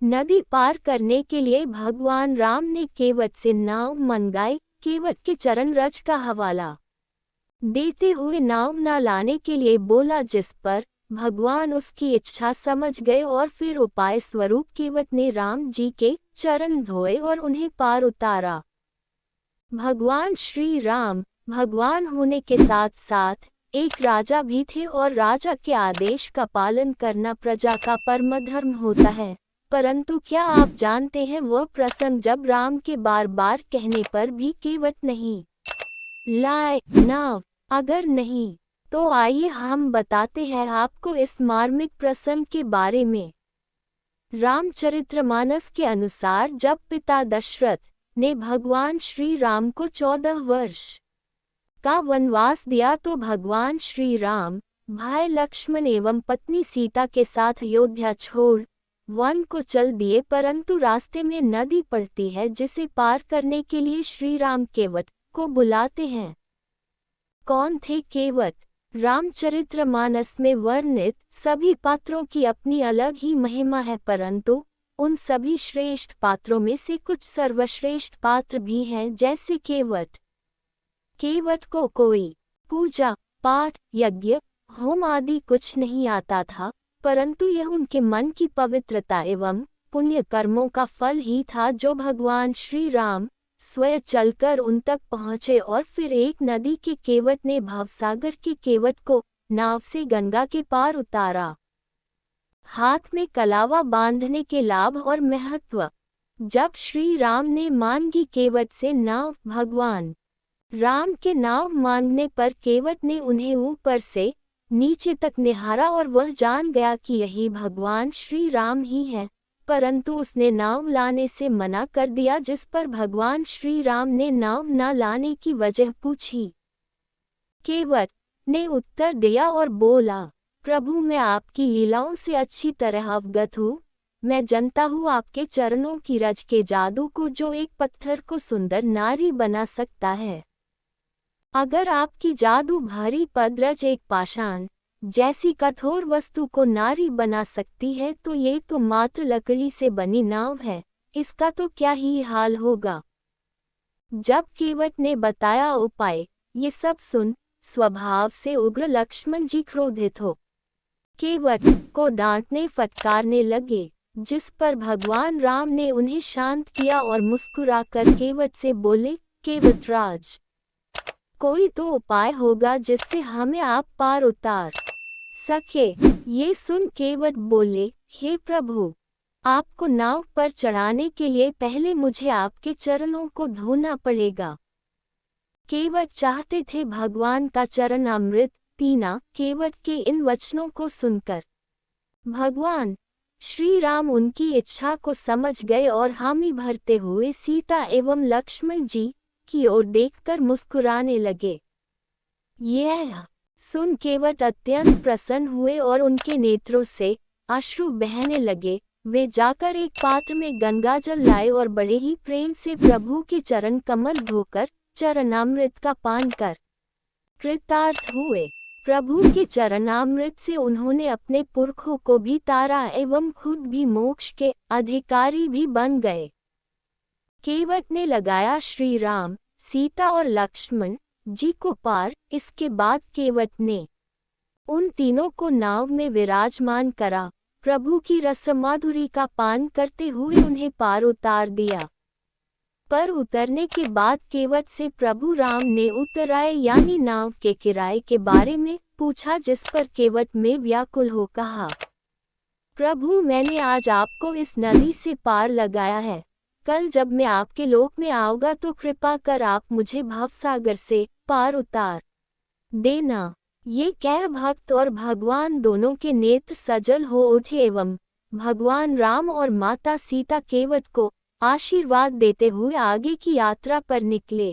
नदी पार करने के लिए भगवान राम ने केवट से नाव मंगाई। केवट के चरण रज का हवाला देते हुए नाव न लाने के लिए बोला, जिस पर भगवान उसकी इच्छा समझ गए और फिर उपाय स्वरूप केवट ने राम जी के चरण धोए और उन्हें पार उतारा। भगवान श्री राम भगवान होने के साथ साथ एक राजा भी थे और राजा के आदेश का पालन करना प्रजा का परम धर्म होता है। परंतु क्या आप जानते हैं वह प्रसंग जब राम के बार बार कहने पर भी केवट नहीं लाए नाव? अगर नहीं तो आइए हम बताते हैं आपको इस मार्मिक प्रसंग के बारे में। रामचरितमानस के अनुसार जब पिता दशरथ ने भगवान श्री राम को 14 वर्ष का वनवास दिया तो भगवान श्री राम भाई लक्ष्मण एवं पत्नी सीता के साथ अयोध्या छोड़ वन को चल दिए। परंतु रास्ते में नदी पड़ती है जिसे पार करने के लिए श्री राम केवट को बुलाते हैं। कौन थे केवट? रामचरितमानस में वर्णित सभी पात्रों की अपनी अलग ही महिमा है, परंतु उन सभी श्रेष्ठ पात्रों में से कुछ सर्वश्रेष्ठ पात्र भी हैं, जैसे केवट। केवट को कोई पूजा पाठ यज्ञ होम आदि कुछ नहीं आता था, परंतु यह उनके मन की पवित्रता एवं पुण्य कर्मों का फल ही था जो भगवान श्री राम स्वयं चलकर उन तक पहुँचे। और फिर एक नदी के केवट ने भवसागर के केवट को नाव से गंगा के पार उतारा। हाथ में कलावा बांधने के लाभ और महत्व। जब श्री राम ने मांगी केवट से नाव, भगवान राम के नाव मांगने पर केवट ने उन्हें ऊपर से नीचे तक निहारा और वह जान गया कि यही भगवान श्री राम ही है, परंतु उसने नाव लाने से मना कर दिया, जिस पर भगवान श्री राम ने नाव न लाने की वजह पूछी। केवट ने उत्तर दिया और बोला, प्रभु मैं आपकी लीलाओं से अच्छी तरह अवगत हूँ। मैं जानता हूँ आपके चरणों की रज के जादू को, जो एक पत्थर को सुंदर नारी बना सकता है। अगर आपकी जादू भारी पदरज एक पाषाण जैसी कठोर वस्तु को नारी बना सकती है, तो ये तो मात्र लकड़ी से बनी नाव है, इसका तो क्या ही हाल होगा। जब केवट ने बताया उपाय, ये सब सुन स्वभाव से उग्र लक्ष्मण जी क्रोधित हो केवट को डांटने फटकारने लगे, जिस पर भगवान राम ने उन्हें शांत किया और मुस्कुराकर केवट से बोले, केवटराज कोई तो उपाय होगा जिससे हमें आप पार उतार सके। ये सुन केवट बोले, हे प्रभु आपको नाव पर चढ़ाने के लिए पहले मुझे आपके चरणों को धोना पड़ेगा। केवट चाहते थे भगवान का चरण अमृत पीना। केवट के इन वचनों को सुनकर भगवान श्री राम उनकी इच्छा को समझ गए और हामी भरते हुए सीता एवं लक्ष्मण जी की ओर देखकर मुस्कुराने लगे। यह सुन केवट अत्यंत प्रसन्न हुए और उनके नेत्रों से अश्रु बहने लगे। वे जाकर एक पात्र में गंगाजल लाए और बड़े ही प्रेम से प्रभु के चरण कमल धोकर चरणामृत का पान कर कृतार्थ हुए। प्रभु के चरणामृत से उन्होंने अपने पुरखों को भी तारा एवं खुद भी मोक्ष के अधिकारी भी बन गए। केवट ने लगाया श्री राम सीता और लक्ष्मण जी को पार। इसके बाद केवट ने उन तीनों को नाव में विराजमान करा, प्रभु की रसमाधुरी का पान करते हुए उन्हें पार उतार दिया। पर उतरने के बाद केवट से प्रभु राम ने उत्तराय यानी नाव के किराए के बारे में पूछा, जिस पर केवट में व्याकुल हो कहा, प्रभु मैंने आज आपको इस नदी से पार लगाया है, कल जब मैं आपके लोक में आऊंगा तो कृपा कर आप मुझे भवसागर से पार उतार देना। ये कह भक्त और भगवान दोनों के नेत्र सजल हो उठे एवं भगवान राम और माता सीता केवट को आशीर्वाद देते हुए आगे की यात्रा पर निकले।